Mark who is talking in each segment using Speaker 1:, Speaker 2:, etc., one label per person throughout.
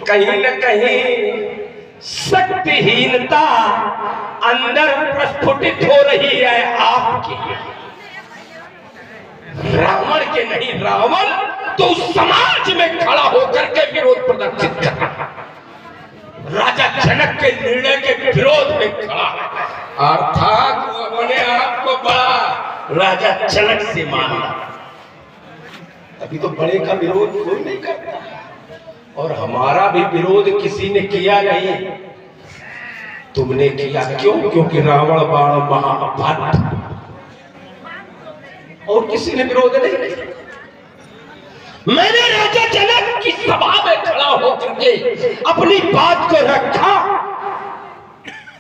Speaker 1: कहीं न कहीं शक्तिहीनता अंदर प्रस्फुटित हो रही है आपकी, रावण के नहीं। रावण तो उस समाज में खड़ा होकर के विरोध प्रदर्शित कर रहा है, राजा जनक के निर्णय के विरोध में खड़ा है, अर्थात वो अपने आप को बड़ा राजा जनक से माना। अभी तो बड़े का विरोध कोई नहीं करता, और हमारा भी विरोध किसी ने किया नहीं। तुमने किया क्यों? क्योंकि रावण बाण महाभद्र, और किसी ने विरोध नहीं किया। मैंने राजा जनक की सभा में खड़ा होकर के अपनी बात को रखा,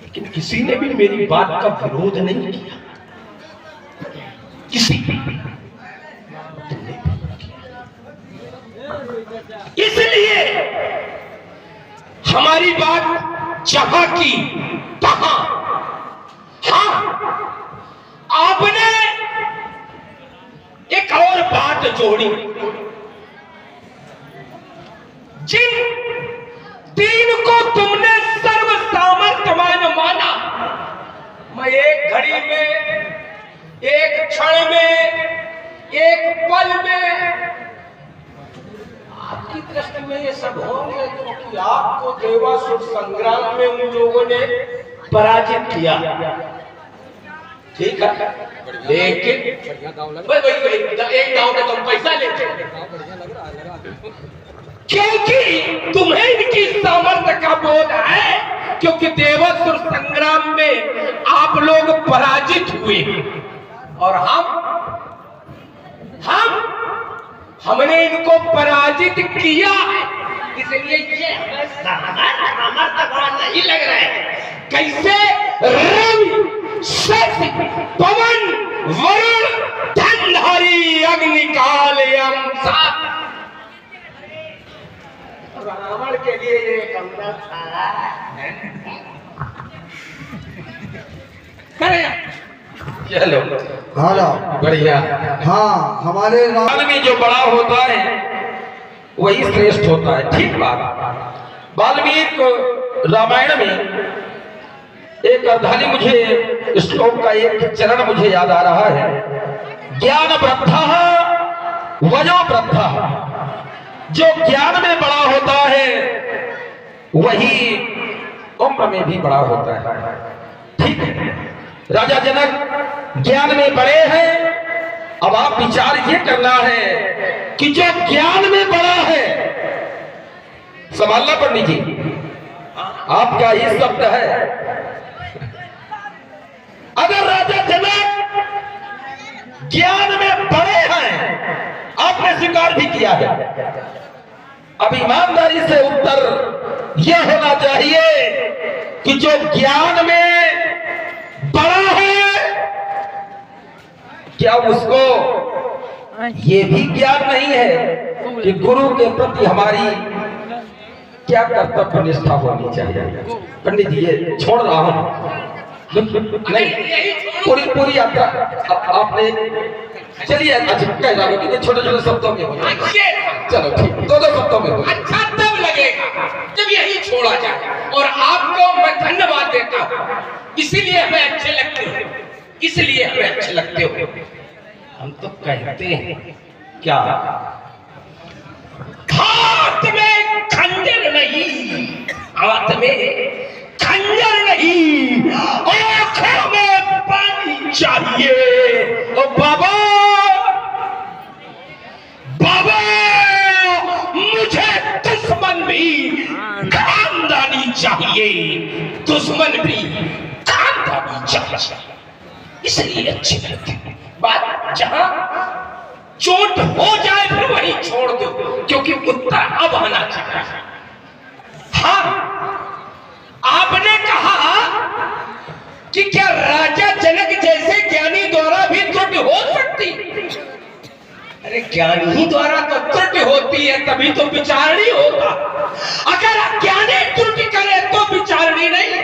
Speaker 1: लेकिन किसी ने भी मेरी बात का विरोध नहीं किया, किसी ने। इसलिए हमारी बात जहां की तहां, हाँ, आपने एक और बात जोड़ी। जिन तीन को तुमने सर्व सामर्थ्यवान माना, मैं एक घड़ी में, एक क्षण में, एक पल में, आपकी दृष्टि में ये सब होंगे क्योंकि आपको देवासुर संग्राम में उन लोगों ने पराजित किया, ठीक है। लेकिन एक दांव में तुम पैसा लेते, क्योंकि तुम्हें इनकी सामर्थ्य का बोध है, क्योंकि देवासुर संग्राम में आप लोग पराजित हुए, और हमने इनको पराजित किया है, इसलिए ये हमें सामर्थ्यवान नहीं लग रहा है। कैसे? रवि, शशि, पवन, वरुण, धनधारी, अग्निकाल, यम, सात। रावण के लिए ये कमरा था। चलो,
Speaker 2: हेलो,
Speaker 1: बढ़िया।
Speaker 2: हाँ, हमारे
Speaker 1: आदमी जो बड़ा होता है वही श्रेष्ठ होता है, ठीक बात। वाल्मीकि रामायण में एक अर्धाली, मुझे श्लोक का एक चरण मुझे याद आ रहा है। ज्ञान वृद्धः वयो वृद्धः, जो ज्ञान में बड़ा होता है वही उम्र में भी बड़ा होता है, ठीक है। राजा जनक ज्ञान में बड़े हैं। अब आप विचार ये करना है कि जो ज्ञान में बड़ा है, संभालना पंडित जी, आपका ही शब्द है। अगर राजा जनक ज्ञान में बड़े हैं, आपने स्वीकार भी किया है, अब ईमानदारी से उत्तर यह होना चाहिए कि जो ज्ञान में बड़ा है, क्या उसको ये भी ज्ञान नहीं है कि गुरु के प्रति हमारी क्या कर्तव्य निष्ठा होनी चाहिए? पंडित जी, ये छोड़ रहा हूं, नहीं, पूरी यात्रा आपने, चलिए, अच्छा कह रहा हूं कि छोटे छोटे शब्दों में हो, चलो ठीक, दो शब्दों में हो। अच्छा तब लगेगा जब यही छोड़ा जाए, और आपको मैं धन्यवाद देता हूं, इसीलिए हमें अच्छे लगते हो, इसलिए हमें अच्छे लगते हो। हम तो कहते हैं क्या, हाथ में खंजर नहीं, हाथ में खंजर नहीं, आंखों में पानी चाहिए। ओ बाबा, बाबा, मुझे दुश्मन भी खानदानी चाहिए, दुश्मन भी खानदानी चाहिए, इसलिए अच्छी लगती है बात। जहां चोट हो जाए फिर वही छोड़ दो, क्योंकि उत्तर अब आना चाहिए। हाँ, आपने कहा कि क्या राजा जनक जैसे ज्ञानी द्वारा भी त्रुटि हो सकती? अरे ज्ञानी द्वारा तो त्रुटि होती है, तभी तो विचारणी होता। अगर अज्ञानी त्रुटि करे तो विचारणी नहीं,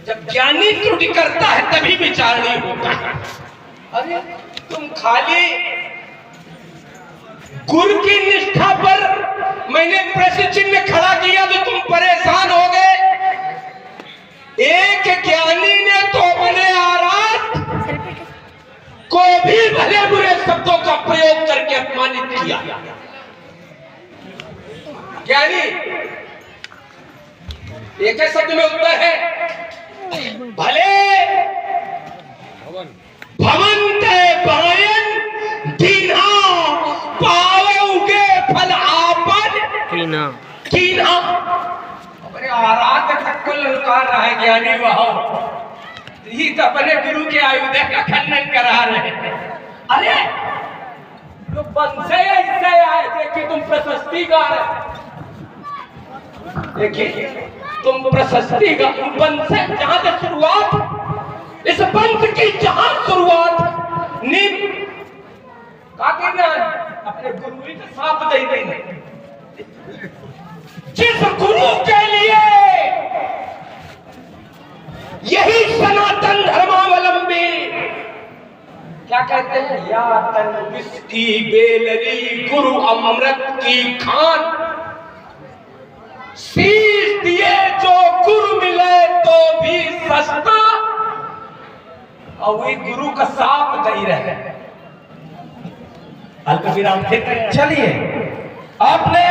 Speaker 1: जब ज्ञानी त्रुटि करता है तभी विचारणी होता है। अरे तुम खाली गुरु की निष्ठा पर मैंने प्रश्न चिन्ह खड़ा किया तो तुम परेशान हो गए। एक ज्ञानी ने तो अपने आराध को भी भले बुरे शब्दों का प्रयोग करके अपमानित किया। ज्ञानी एक ही शब्द में उत्तर है, भले भवन तय पायन दीना पाओगे फल आपन कीना। अपने आराध तक को ललकार रहा है ज्ञानी वह ही तो अपने गुरु के आयुध का खंडन करा रहे हैं। अरे जो बंसे ऐसे आए थे कि तुम प्रशस्ति गा रहे, देखिए तुम प्रशस्ति गा, बंसे जहां से शुरुआत, इस पंथ की जहां शुरुआत नीम अपने गुरु ही तो साथ दे देंगे। जिस गुरु के लिए यही सनातन धर्मावलंबी क्या कहते हैं, या तन विष की बेलरी गुरु अमृत की खान, शीश दिए जो गुरु मिले तो भी सस्ता, और वही गुरु का साप दे रहे। अल्प विराम
Speaker 3: चलिए, आपने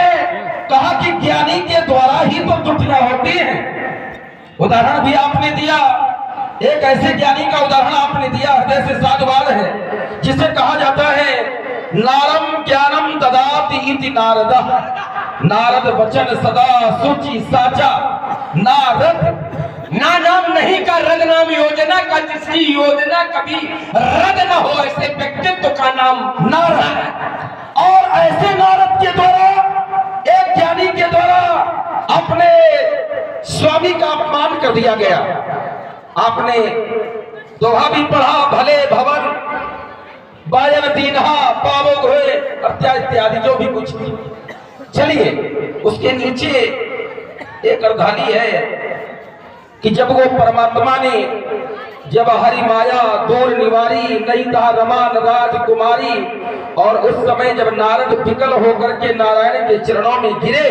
Speaker 3: कहा कि ज्ञानी के द्वारा ही तो त्रुटियां होती हैं। उदाहरण भी आपने दिया, एक ऐसे ज्ञानी का उदाहरण आपने दिया, हृदय से साधुवाद है, जिसे कहा जाता है नारम ज्ञानम ददाति इति नारदः, नारद वचन सदा सुचि साचा। नारद
Speaker 1: ना नाम नहीं का रद नाम योजना का, जिसकी योजना कभी रद न हो ऐसे व्यक्तित्व का नाम
Speaker 3: नारद। और ऐसे नारद के द्वारा, एक ज्ञानी के द्वारा अपने स्वामी का अपमान कर दिया गया। आपने दोहा भी पढ़ा, भले भवन बायन दीनहा पावो घोए इत्यादि जो भी कुछ। चलिए, उसके नीचे एक अर्धाली है कि जब वो परमात्मा ने जब हरि माया दूर निवारी नहीं था रमान राजकुमारी, और उस समय जब नारद विकल होकर के नारायण के चरणों में गिरे,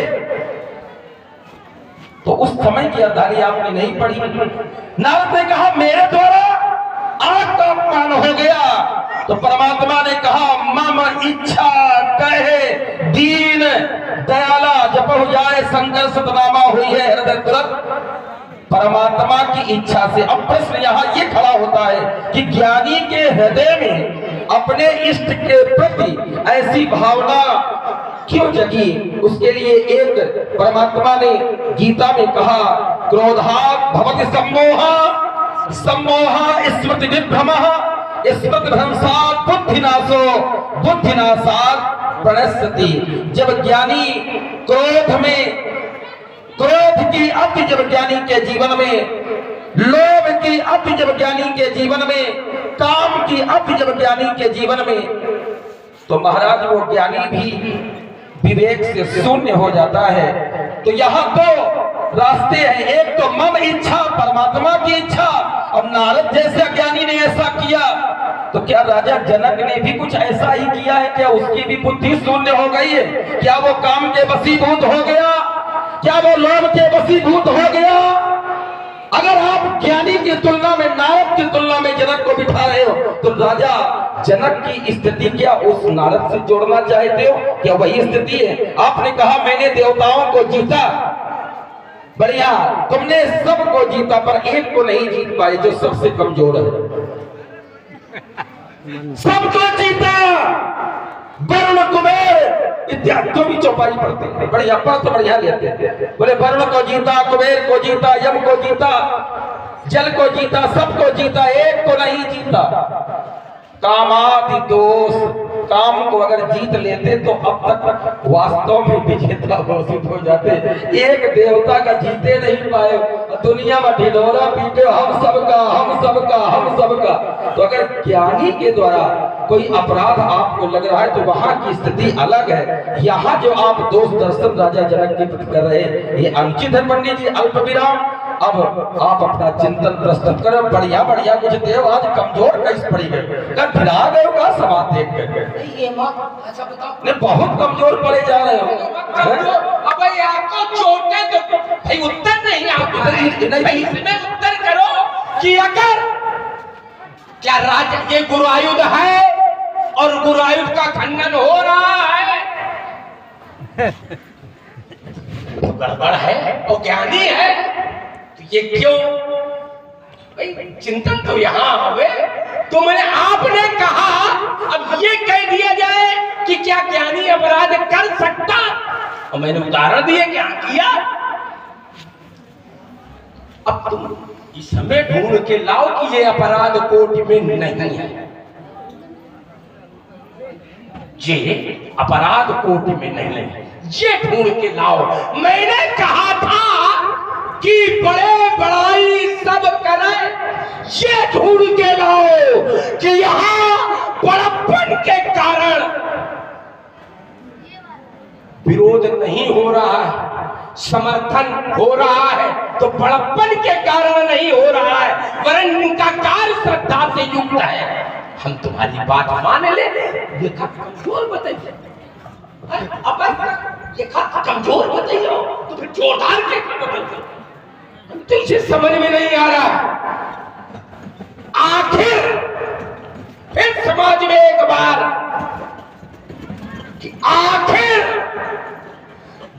Speaker 3: तो उस समय की अर्धाली आपने नहीं पढ़ी। नारद ने कहा मेरे द्वारा आग का अपमान हो गया, तो परमात्मा ने कहा मम इच्छा कहे दीन दयाला, जब हो जाए शंकर सतनामा हुई है हृदय तुरंत। परमात्मा की इच्छा से। अब प्रश्न यहाँ ये खड़ा होता है कि ज्ञानी के हृदय में अपने इष्ट के प्रति ऐसी भावना क्यों जगी? उसके लिए एक परमात्मा ने गीता में कहा, क्रोधात् भवति सम्मोहा, सम्मोहा स्मृति विभ्रमः, स्मृति भ्रंशात् बुद्धिनाशो, बुद्धिनाशात् प्रणश्यति। जब ज्ञानी क्रोध की अति जब ज्ञानी के जीवन में, लोभ की अति जब ज्ञानी के जीवन में, काम की अति जब ज्ञानी के जीवन में, तो महाराज वो ज्ञानी भी विवेक से शून्य हो जाता है। तो यहाँ दो रास्ते हैं, एक तो मम इच्छा, परमात्मा की इच्छा, और नारद जैसे ज्ञानी ने ऐसा किया। तो क्या राजा जनक ने भी कुछ ऐसा ही किया है? क्या उसकी भी बुद्धि शून्य हो गई है? क्या वो काम के वशीभूत हो गया? क्या वो लोभ के वशीभूत हो गया? अगर आप ज्ञानी की तुलना में, नारद की तुलना में जनक को बिठा रहे हो, तो राजा जनक की स्थिति क्या उस नारद से जोड़ना चाहते हो? क्या वही स्थिति है? आपने कहा मैंने देवताओं को जीता, बढ़िया, तुमने सबको जीता, पर एक को नहीं जीत पाए जो सबसे कमजोर है। सबको जीता, वरुण कुबेर इत्यादि जो भी चौपाई पढ़ते हैं, बढ़िया पढ़ तो बढ़िया लेते हैं। बोले वरुण को जीता, कुबेर को जीता, यम को जीता, जल को जीता, सबको जीता, एक को नहीं जीता। कामादि दोष, काम को अगर जीत लेते तो अब तक वास्तव में विजेता घोषित हो जाते। एक देवता का जीते नहीं पाए, दुनिया में ढिढोरा पीटे, हम सबका, हम सबका, हम सबका। तो अगर ज्ञानी के द्वारा कोई अपराध आपको लग रहा है तो वहां की स्थिति अलग है। यहाँ जो आप दोष दर्शन राजा जनक की कर रहे हैं, ये अनुचित है। पंडित जी, अल्प विराम। अब आप अपना चिंतन प्रस्तुत करो। बढ़िया बढ़िया कुछ देव, आज कमजोर कैसे पड़ी गए, कल फिरा गए का समाज देख कर
Speaker 1: ये माँ अच्छा बताओ,
Speaker 3: नहीं बहुत कमजोर पड़े जा रहे हो।
Speaker 1: अब भाई आपको चोटे तो भाई उत्तर नहीं आपको भाई इसमें उत्तर करो कि अगर क्या राज ये गुरुआयुध है और गुरुआयुध का खंडन हो रहा है तो गड़बड़ है और ज्ञानी है तो ये क्यों भाई चिंतन तो यहाँ हुए तो मैंने आपने कहा अब ये कह दिया जाए कि क्या ज्ञानी अपराध कर सकता और मैंने उदाहरण दिए क्या किया। अब तुम इस समय ढूंढ के लाओ कि ये अपराध कोटि में नहीं है, ये अपराध कोटि में नहीं है, ये ढूंढ के लाओ। मैंने कहा था कि बड़े बड़ाई सब करें, ये ढूंढ के लाओ कि यहाँ बड़प्पन के कारण विरोध नहीं हो रहा है, समर्थन हो रहा है तो बड़प्पन के कारण नहीं हो रहा है, वरन इनका कार्य श्रद्धा से युक्त है। हम तुम्हारी बात मान ले, ये कमजोर बताइए, अब ये कमजोर बताइए तो फिर जोरदार के बताइए, तो इसे समझ में नहीं आ रहा। आखिर फिर समाज में एक बार कि आखिर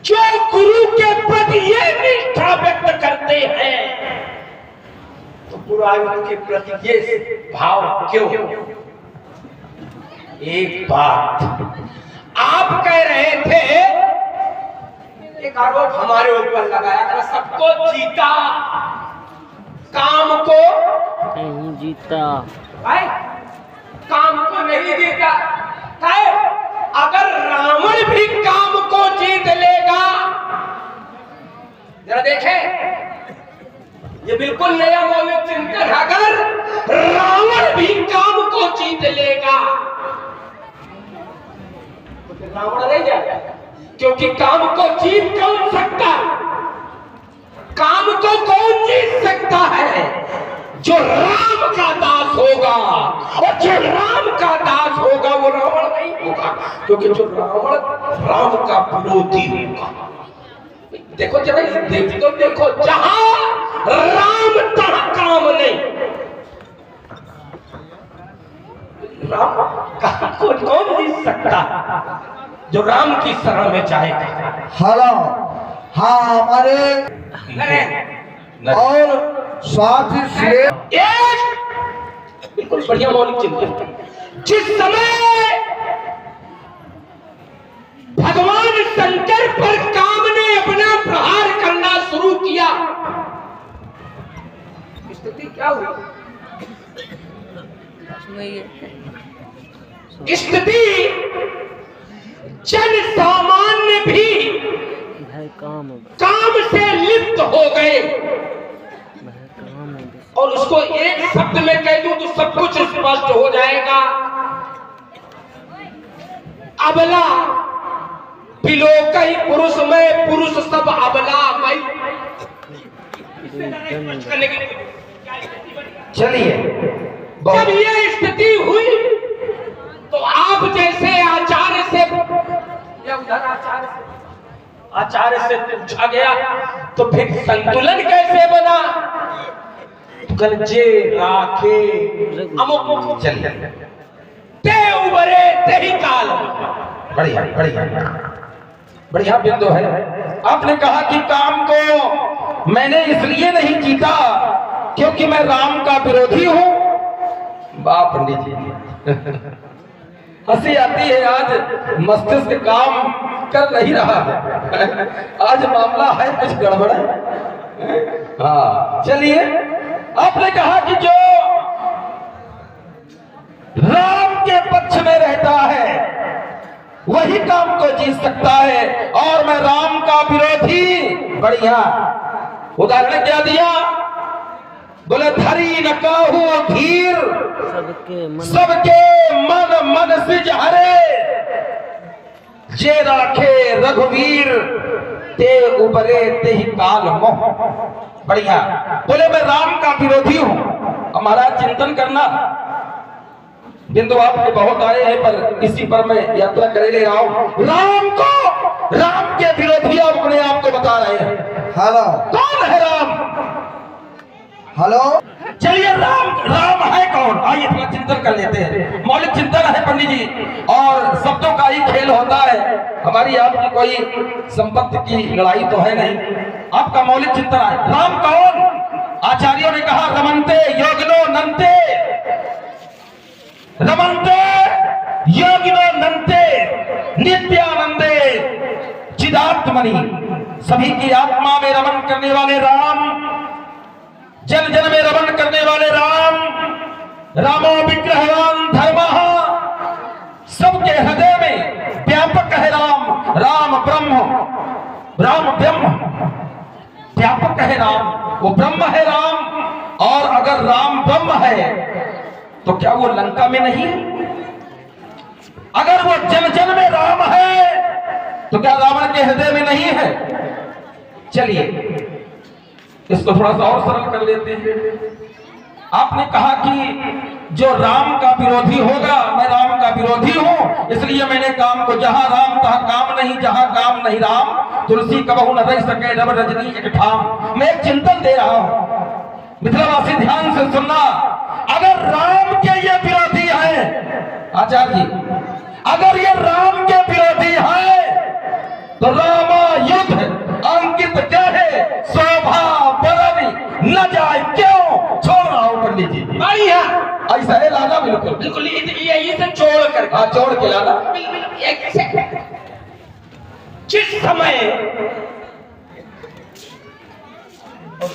Speaker 1: जो गुरु के प्रति ये निष्ठा व्यक्त करते हैं तो गुरुआयुध के प्रति ये भाव क्यों। एक बात आप कह रहे थे, एक आरोप हमारे ऊपर लगाया था, सबको जीता काम को
Speaker 4: नहीं जीता,
Speaker 1: काम को नहीं जीता। अगर रावण भी काम को जीत लेगा, जरा देखें ये बिल्कुल नया मौलिक चिंतन, अगर रावण भी काम को जीत लेगा तो रावण रह जाएगा, क्योंकि काम को जीत कौन सकता, काम को कौन जीत सकता है, जो राम का दास होगा, और जो राम का दास होगा वो रावण नहीं होगा, क्योंकि जो रावण राम का विरोधी होगा। देखो जरा देख तो देखो, जहां राम तहाँ काम नहीं, राम को कौन जीत सकता, जो राम की शरण में जाएगा।
Speaker 2: हेलो, हाँ हमारे और स्वाति श्रेय
Speaker 1: बिल्कुल बढ़िया मौलिक चिंतन। जिस समय भगवान शंकर पर काम ने अपना प्रहार करना शुरू किया, स्थिति क्या हुई, स्थिति जन सामान्य भी काम से लिप्त हो गए। और उसको एक शब्द में कह दूं तो सब कुछ स्पष्ट हो जाएगा। अबला पिलो कई पुरुष में, पुरुष सब अबला मई।
Speaker 3: चलिए,
Speaker 1: जब ये स्थिति हुई तो आप जैसे आचार्य से या उधर आचार्य से पूछा गया तो फिर संतुलन कैसे बना, गलजे राखे अमुक चलिए ते उबरे ते ही काल।
Speaker 3: बढ़िया बढ़िया बढ़िया बिंदु है। आपने कहा कि काम को मैंने इसलिए नहीं जीता क्योंकि मैं राम का विरोधी हूं। वाह पंडित जी, हंसी आती है, आज मस्तिष्क काम कर नहीं रहा है, आज मामला है कुछ गड़बड़ है। हाँ चलिए, आपने कहा कि जो राम के पक्ष में रहता है वही काम को जीत सकता है, और मैं राम का विरोधी। बढ़िया उदाहरण क्या दिया, बोले धरी न काहू धीर, सबके मन मन सिज हरे, जे राखे रघुवीर। ते उबरे ते ही काल मोह। बढ़िया बोले मैं राम का विरोधी हूं। हमारा चिंतन करना, बिंदु आपके बहुत आए हैं पर इसी पर मैं यात्रा करे ले रहा हूं। राम के विरोधी आप अपने आप को बता रहे हैं।
Speaker 2: हेलो
Speaker 3: कौन है राम?
Speaker 2: हेलो
Speaker 3: चलिए राम है कौन? आइए थोड़ा चिंतन कर लेते हैं। मौलिक चिंतन है पंडित जी, और शब्दों का ही खेल होता है। हमारी आपकी कोई संपत्ति की लड़ाई तो है नहीं, आपका मौलिक चिंतन है। राम कौन? आचार्यों ने कहा रमन्ते योगिनो नन्ते, रमन्ते योगिनो नन्ते नित्यानंदे चिदात्मनि। सभी की आत्मा में रमन करने वाले राम, जन जन में रमन करने वाले राम, रामो विग्रहवान धर्मः, सबके हृदय में व्यापक है राम। राम ब्रह्म, राम ब्रह्म व्यापक है राम, वो ब्रह्म है राम। और अगर राम ब्रह्म है तो क्या वो लंका में नहीं है? अगर वो जन जन में राम है तो क्या रावण के हृदय में नहीं है? चलिए इसको थोड़ा सा और सरल कर लेते हैं। आपने कहा कि जो राम का विरोधी होगा, मैं राम का विरोधी हूं, इसलिए मैंने काम को, जहां राम तहां काम नहीं, जहां काम नहीं राम, तुलसी कबहू न रह सके रब रजनी एक ठाम। मैं एक चिंतन दे रहा हूं, मिथिलावासी ध्यान से सुनना। अगर राम के ये विरोधी है आचार्य जी, अगर ये राम के विरोधी है तो रामा युद्ध अंकित कहे शोभा बरनी न जाए क्यों। छोड़ रहा हूं पंडित जी।
Speaker 1: बढ़िया,
Speaker 3: ऐसा है लाना, बिल्कुल
Speaker 1: बिल्कुल यही से छोड़ कर।
Speaker 3: हाँ छोड़ के लाना।
Speaker 1: जिस समय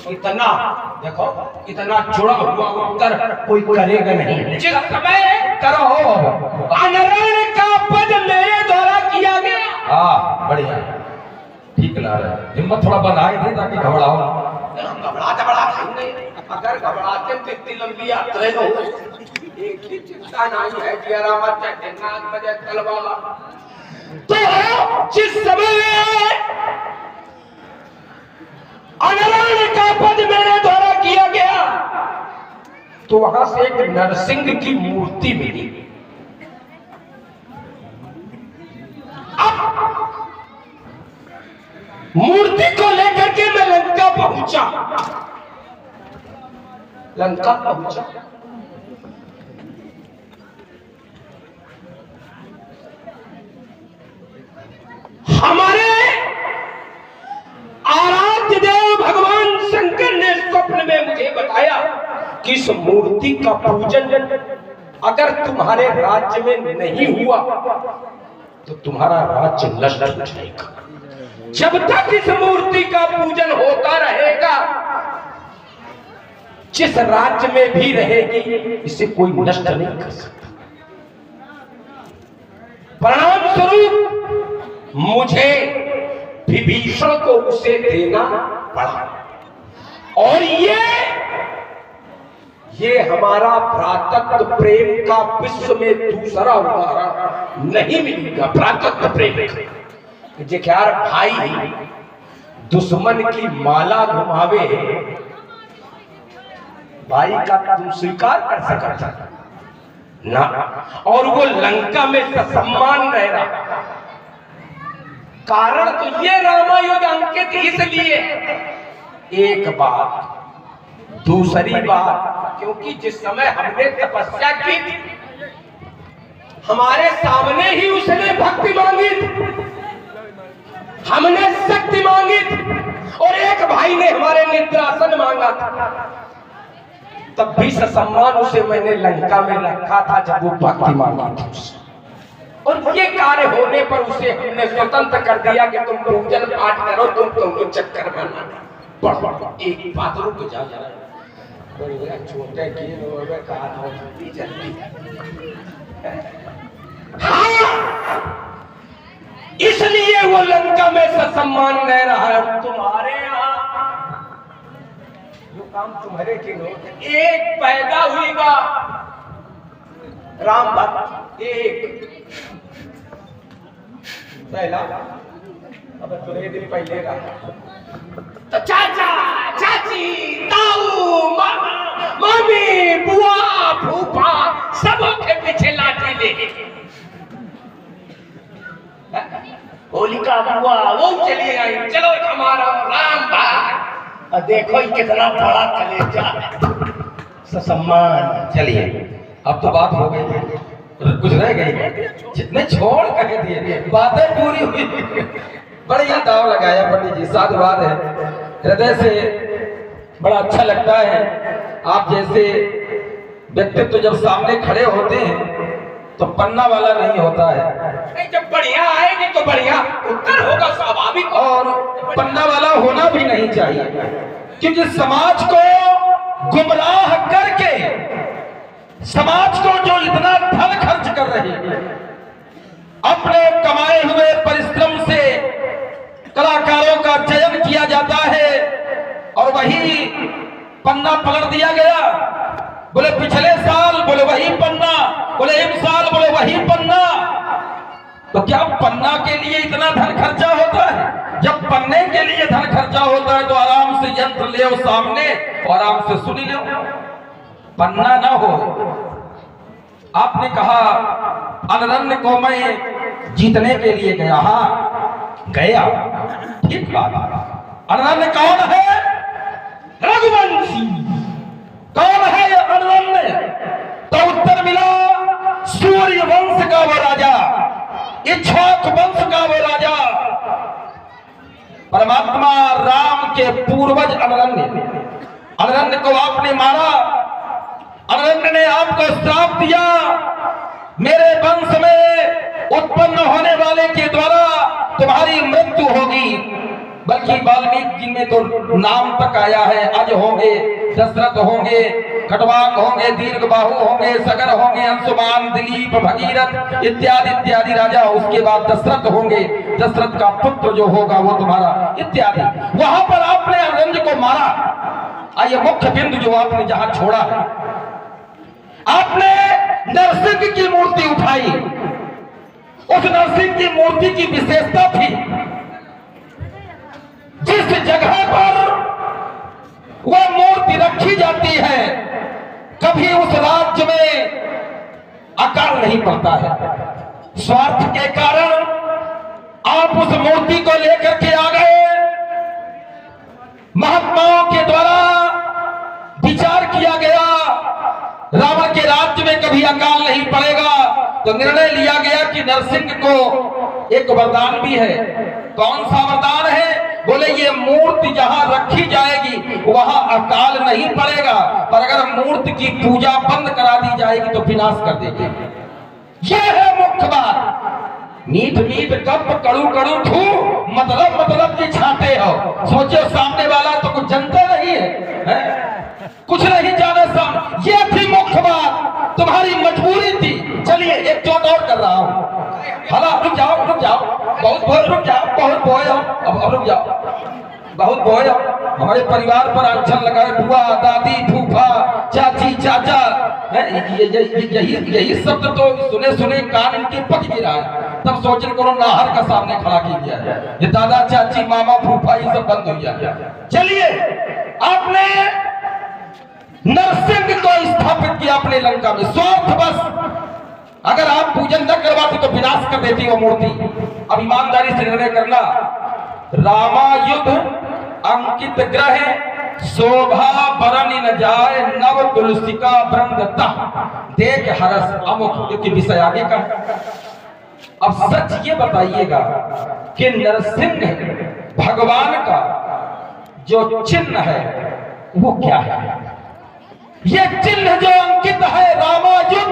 Speaker 1: इतना देखो, इतना जुड़ा हुआ उत्तर कोई करेगा नहीं। जिस समय
Speaker 3: करो
Speaker 1: अनरण का पद मेरे द्वारा किया गया।
Speaker 3: हाँ बढ़िया, ठीक ला रहे हैं। हिम्मत थोड़ा बनाए दे ताकि घबराओ ना।
Speaker 1: हम घबराते अगर घबराते तो इतनी लंबी यात्रा हो। एक ही चिंता नहीं है कि रामत जगन्नाथ बजे तलवाला। तो जिस समय अनरण का पद मेरे द्वारा किया गया तो वहां से एक नरसिंह की मूर्ति मिली। अब मूर्ति को लेकर के मैं लंका पहुंचा। हमारे आराध्य देव भगवान शंकर ने स्वप्न में मुझे बताया कि इस मूर्ति का पूजन अगर तुम्हारे राज्य में नहीं हुआ तो तुम्हारा राज्य नष्ट हो जाएगा। जब तक इस मूर्ति का पूजन होता रहेगा, जिस राज्य में भी रहेगी, इसे कोई नष्ट नहीं कर सकता। परिणाम स्वरूप मुझे विभीषण को उसे देना पड़ा। और ये हमारा भ्रातृत्व प्रेम का विश्व में दूसरा उदाहरण नहीं मिलेगा। भ्रातृत्व प्रेम जेख्यार भाई दुश्मन की माला घुमावे, भाई का तुम स्वीकार कर सकता ना। और वो लंका में सम्मान रह रहा। कारण तो ये रामायुध अंकित इसलिए। एक बात, दूसरी बात, क्योंकि जिस समय हमने तपस्या की थी, हमारे सामने ही उसने भक्ति मांगी थी, हमने शक्ति मांगी थी, और एक भाई ने हमारे निद्रासन मांगा था। तब भी सम्मान उसे मैंने लंका में रखा था जब वो भक्ति मांगा था उससे। और ये कार्य होने पर उसे हमने स्वतंत्र कर दिया कि तुम पूजन पाठ करो, तुम चक्कर बना। एक बात रुक जा, छोटे इसलिए वो लंका में सम्मान रह रहा है। तुम्हारे यहाँ जो काम तुम्हारे के लोग, एक पैदा हुईगा राम भक्त, एक पहला
Speaker 3: अब थोड़े दिन पहले रहा।
Speaker 1: तो चाचा चाची ताऊ मामा मामी बुआ फूफा सबों के पीछे लाठी ले होलिका बुआ वो चली आई, चलो हमारा राम भाई और देखो ये कितना बड़ा कलेजा सम्मान।
Speaker 3: चलिए अब तो बात हो गई, कुछ रह गई, जितने छोड़ कह दिए, बातें पूरी हुई। बढ़िया दाव लगाया पंडित जी, साधुवाद है, हृदय से बड़ा अच्छा लगता है। आप जैसे व्यक्तित्व जब सामने खड़े होते हैं तो पन्ना वाला नहीं होता है,
Speaker 1: नहीं जब बढ़िया आएगी तो बढ़िया उत्तर होगा स्वाभाविक,
Speaker 3: और पन्ना वाला होना भी नहीं चाहिए, क्योंकि समाज को गुमराह करके, समाज को जो इतना धन खर्च कर रही है, अपने कमाए हुए परिश्रम से कलाकारों का चयन किया जाता है और वही पन्ना पलट दिया गया। बोले पिछले साल, बोले वही पन्ना, बोले इस साल, बोले वही पन्ना। तो क्या पन्ना के लिए इतना धन खर्चा होता है? जब पन्ने के लिए धन खर्चा होता है तो आराम से यंत्र ले आओ सामने और आराम से सुनी लो, पन्ना ना हो। आपने कहा अनरण्य को मैं जीतने के लिए गया, हाँ गया, ठीक बात। अनरण्य कौन है? रघुवंशी। कौन है ये अनरण्य? तो उत्तर मिला सूर्य वंश का वो राजा, इक्ष्वाकु वंश का वो राजा, परमात्मा राम के पूर्वज अनरण्य। अनरण्य को आपने मारा, अनरण्य ने आपको श्राप दिया, मेरे वंश में उत्पन्न होने वाले के द्वारा तुम्हारी मृत्यु होगी। बल्कि वाल्मीकि जी में तो नाम तक आया है, अज होंगे, दशरथ होंगे, खटवांग होंगे, दीर्घबाहु होंगे, सगर होंगे, अंशुमान, दिलीप, भगीरथ इत्यादि इत्यादि राजा। उसके बाद दशरथ होंगे, दशरथ का पुत्र जो होगा वो तुम्हारा इत्यादि। वहां पर आपने अनरण्य को मारा। आइए मुख्य बिंदु जो आपने जहां छोड़ा है, आपने नरसिंह की मूर्ति उठाई। उस नरसिंह की मूर्ति की विशेषता थी, जिस जगह पर वह मूर्ति रखी जाती है कभी उस राज्य में अकाल नहीं पड़ता है। स्वार्थ के कारण आप उस मूर्ति को लेकर के आ गए। महात्माओं के द्वारा विचार किया गया रावण के राज्य में कभी अकाल नहीं पड़ेगा, तो निर्णय लिया गया कि नरसिंह को एक वरदान भी है। कौन सा वरदान है? बोले ये मूर्ति जहां रखी जाएगी वहां अकाल नहीं पड़ेगा, पर अगर मूर्ति की पूजा बंद करा दी जाएगी तो विनाश कर देगी। यह है मुख्य बात। मीठ मीठ कप कड़ू कड़ू थू, मतलब की छाते हो। सोचो सामने वाला तो कुछ जनता नहीं है, कुछ नहीं जाने सामने। ये थी मुख्य बात, तुम्हारी मजबूरी थी। चलिए एक चोट और कर रहा हूं। हला रुक जाओ, बहुत रुक जाओ, बहुत बोए हो, अब रुक जाओ, बहुत बोए हो। हमारे परिवार पर अड़चन लगाए, बुआ, दादी, फूफा, चाची, चाचा, यही शब्द तो सुने सुने कान इनके पक भी रहा है। तब सोचने करो नाहर का सामने खड़ा किया जाए, ये दादा, चाची, मामा, फूफा ये सब बंद हो गया। चलिए आपने नरसिंह को स्थापित किया अपने लंका में, स्वार्थ बस। अगर आप पूजन न करवाते तो विनाश कर देती वो मूर्ति। अब ईमानदारी से निर्णय करना, रामायुध अंकित ग्रह शोभा बरन न जाए, नव तुलसिका वृंदता देख हरस अमुख। विषय आगे का। अब सच ये बताइएगा कि नरसिंह भगवान का जो चिन्ह है वो क्या है? ये चिन्ह जो अंकित है रामायुध,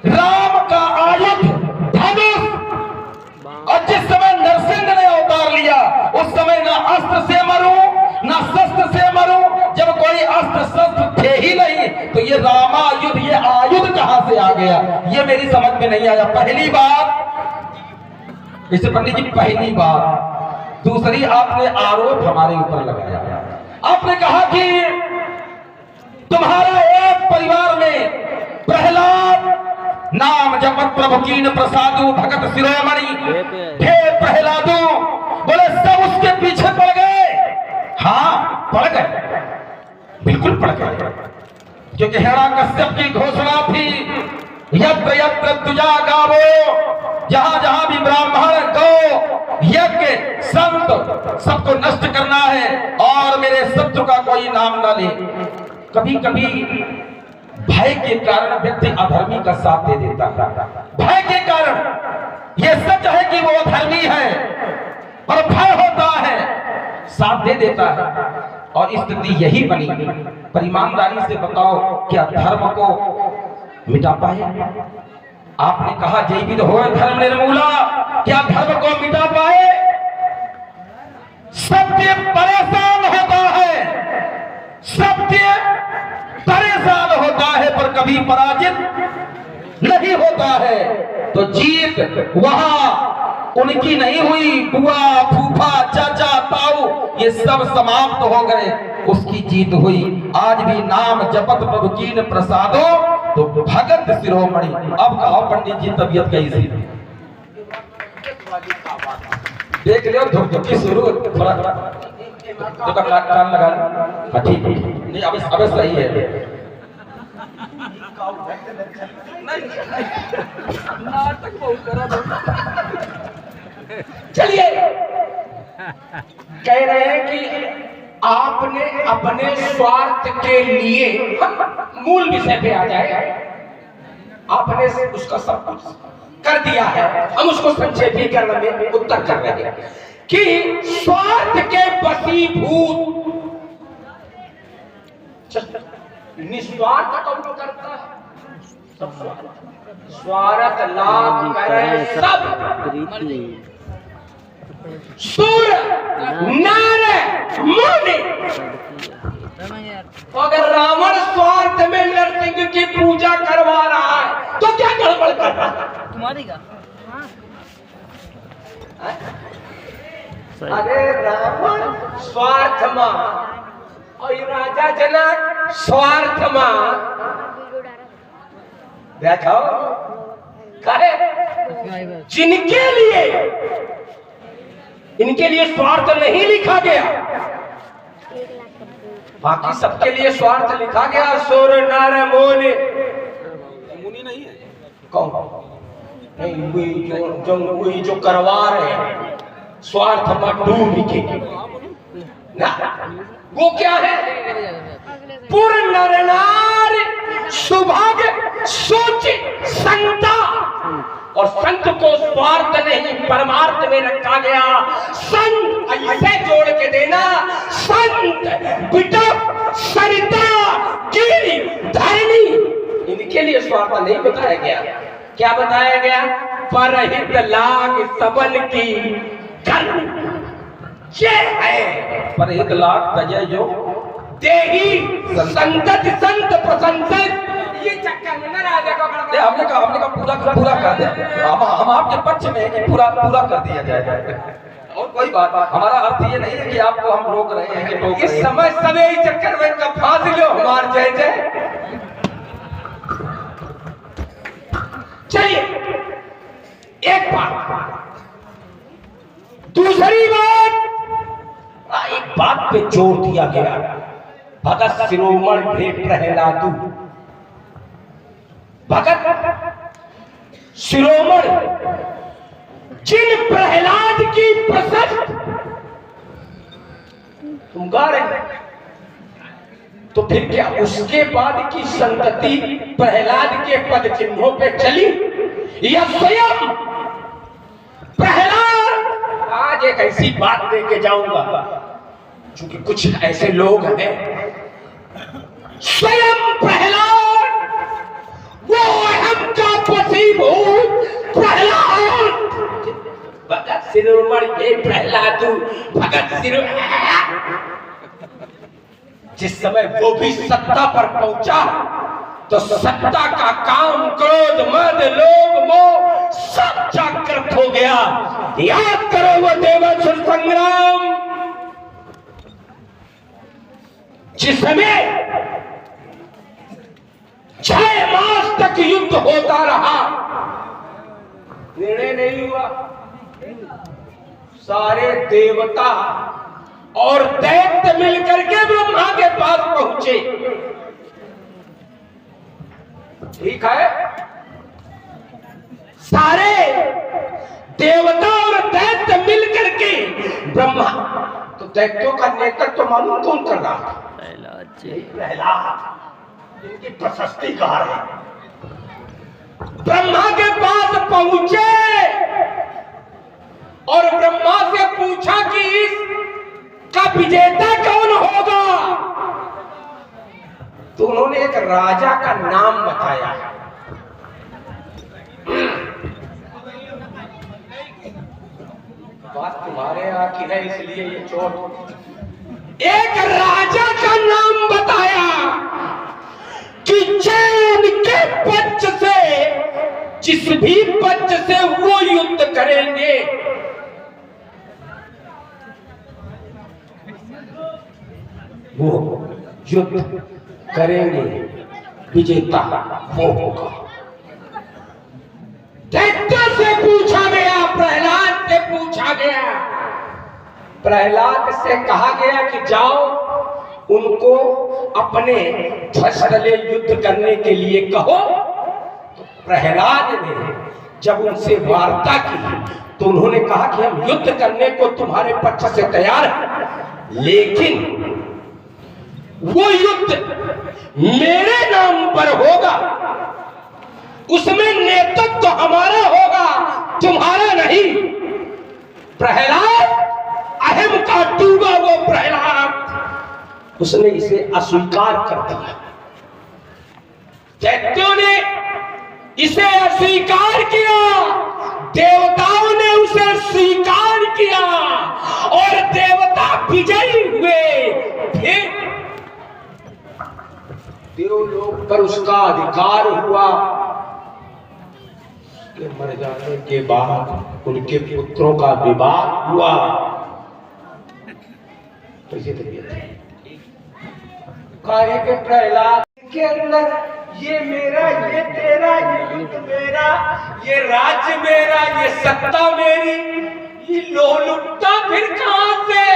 Speaker 3: राम का आयुध धनुष। और जिस समय नरसिंह ने अवतार लिया उस समय ना अस्त्र से मरूं ना शस्त्र से मरूं। जब कोई अस्त्र शस्त्र थे ही नहीं तो ये रामायुध, ये आयुध कहां से आ गया? ये मेरी समझ में नहीं आया। पहली बात, इसे पंडित जी पहली बात। दूसरी, आपने आरोप हमारे ऊपर लगाया। आपने कहा कि तुम्हारा एक परिवार में प्रहलाद नाम जपत प्रभु कीन प्रसादु भगत शिरोमणि हे प्रहलादो, पड़ गए, क्योंकि हिरण्यकश्यप की घोषणा थी, यत्र यत्र तुजा गावो, जहां जहां भी ब्राह्मण गौ यज्ञ संत सबको नष्ट करना है और मेरे शत्रु का कोई नाम न ले। कभी कभी भय के कारण व्यक्ति अधर्मी का साथ दे देता है, भय के कारण। यह सच है कि वो अधर्मी है, पर भय होता है साथ दे देता है, और स्थिति यही बनी। पर ईमानदारी से बताओ, क्या धर्म को मिटा पाए? आपने कहा जय विद होए धर्म निर्मूला, क्या धर्म को मिटा पाए? सत्य परेशान होता है, सत्य परेशान होता है, पर कभी पराजित नहीं होता है। तो जीत वहां उनकी नहीं हुई, बुआ फूफा चाचा ताऊ ये सब समाप्त हो गए, उसकी जीत हुई। आज भी नाम जपत प्रभु कीन प्रसादो, तो भगत शिरोमणि। अब कहो पंडित जी तबीयत कैसी? देख लो धुक शुरू, थोड़ा तो कान लगा लो। हाँ ठीक नहीं, अब सही है। नाटक बहुत करा।
Speaker 1: चलिए, कह रहे हैं कि आपने अपने स्वार्थ के लिए, मूल विषय पे आ जाए, आपने उसका सब कुछ कर दिया है, हम उसको संक्षेपीकरण में उत्तर कर रहे हैं कि स्वार्थ के वशीभूत निस्वार्थ कौन करता है? स्वार्थ लाभ करे सब, सूर नर मुनि। अगर रावण स्वार्थ में नरसिंह की पूजा करवा रहा है तो क्या गड़बड़ कर रहा है? तुम्हारी का? अरे रावण स्वार्थमा और राजा जनक स्वार्थमा, देखो कहे जिनके लिए, इनके लिए स्वार्थ नहीं लिखा गया, बाकी सबके लिए स्वार्थ लिखा गया। सूर नर मुनि, मुनि नहीं है कौन? नहीं, वही जो करवा रहे हैं स्वार्थ मटू लिखे ना, वो क्या है? पुर नर नार सुभाग्य सोच संता, और संत को स्वार्थ नहीं परमार्थ में रखा गया। संत ऐसे जोड़ के देना, संत बिटप सरिता गिरी धरणी, इनके लिए स्वार्थ नहीं बताया गया। क्या बताया गया? परहित लाग सबन की करनी, ये है
Speaker 3: परहित लाग तजय जो
Speaker 1: देही संतत संत प्रसंतत। ये चक्कर में ना राजा को
Speaker 3: हमने कहा पूरा कर दे, हम आपके पक्ष में है कि पूरा कर दिया जाए। और कोई बात, हमारा अर्थ ये नहीं है कि आपको हम रोक रहे हैं कि
Speaker 1: इस समय समय चक्कर में इनका फांस लो, हमार जय जय। चलिए, एक बात, दूसरी बात, एक बात पे जोर दिया गया, भगत शिरोमणि भे प्रहलादु। भगत शिरोमणि जिन प्रहलाद की प्रशस्त तुम गा रहे, तो फिर क्या उसके बाद की संतति प्रहलाद के पद चिन्हों पे चली, या स्वयं प्रहलाद? आज एक ऐसी बात लेके जाऊंगा, क्योंकि कुछ ऐसे लोग हैं, स्वयं प्रहलाद वो अहम का वशीभूत प्रहलाद, भगत शिरोमणि के प्रहलादु, भगत शिरोमणि जिस समय वो भी सत्ता पर पहुंचा, तो सत्ता का काम क्रोध मद लोभ मोह सब जागृत हो गया। याद करो वो देवासुर संग्राम, जिसमें 6 मास तक युद्ध होता रहा, निर्णय नहीं हुआ। सारे देवता और दैत्य मिलकर के ब्रह्मा के पास पहुंचे। ठीक है, सारे देवता और दैत्य मिलकर के ब्रह्मा, तो दैत्यों का नेतृत्व तो मालूम कौन कर रहा था? प्रहलाद, इनकी प्रशस्ति कहा है। ब्रह्मा के पास पहुंचे और ब्रह्मा से पूछा कि इसका विजेता कौन होगा? तो उन्होंने एक राजा का नाम बताया। बात तुम्हारे यहाँ की है, इसलिए ये चोट। एक राजा का नाम बताया कि चैन के पक्ष से, जिस भी पक्ष से वो युद्ध करेंगे, वो युद्ध करेंगे, विजेता वो होगा। दैत्य से पूछा गया, प्रहलाद से पूछा गया, प्रहलाद से कहा गया कि जाओ उनको अपने ध्वज तले युद्ध करने के लिए कहो। तो प्रहलाद ने जब उनसे वार्ता की तो उन्होंने कहा कि हम युद्ध करने को तुम्हारे पक्ष से तैयार हैं, लेकिन वो युद्ध मेरे नाम पर होगा, उसमें नेतृत्व तो हमारा होगा, तुम्हारा नहीं। प्रहलाद, अहम का डूबा वो प्रहलाद, उसने इसे अस्वीकार कर दिया। दैत्यों ने इसे अस्वीकार किया, देवताओं ने उसे स्वीकार किया और देवता विजयी हुए। फिर देवलोक पर उसका अधिकार हुआ। उसके मर जाने के बाद उनके पुत्रों का विवाह हुआ। कैसे तबीयत है? कार्य के प्रहलाद के अंदर ये मेरा, ये तेरा, ये युद्ध मेरा, ये राज्य मेरा, ये सत्ता मेरी, ये लोलुपता फिर कहां से?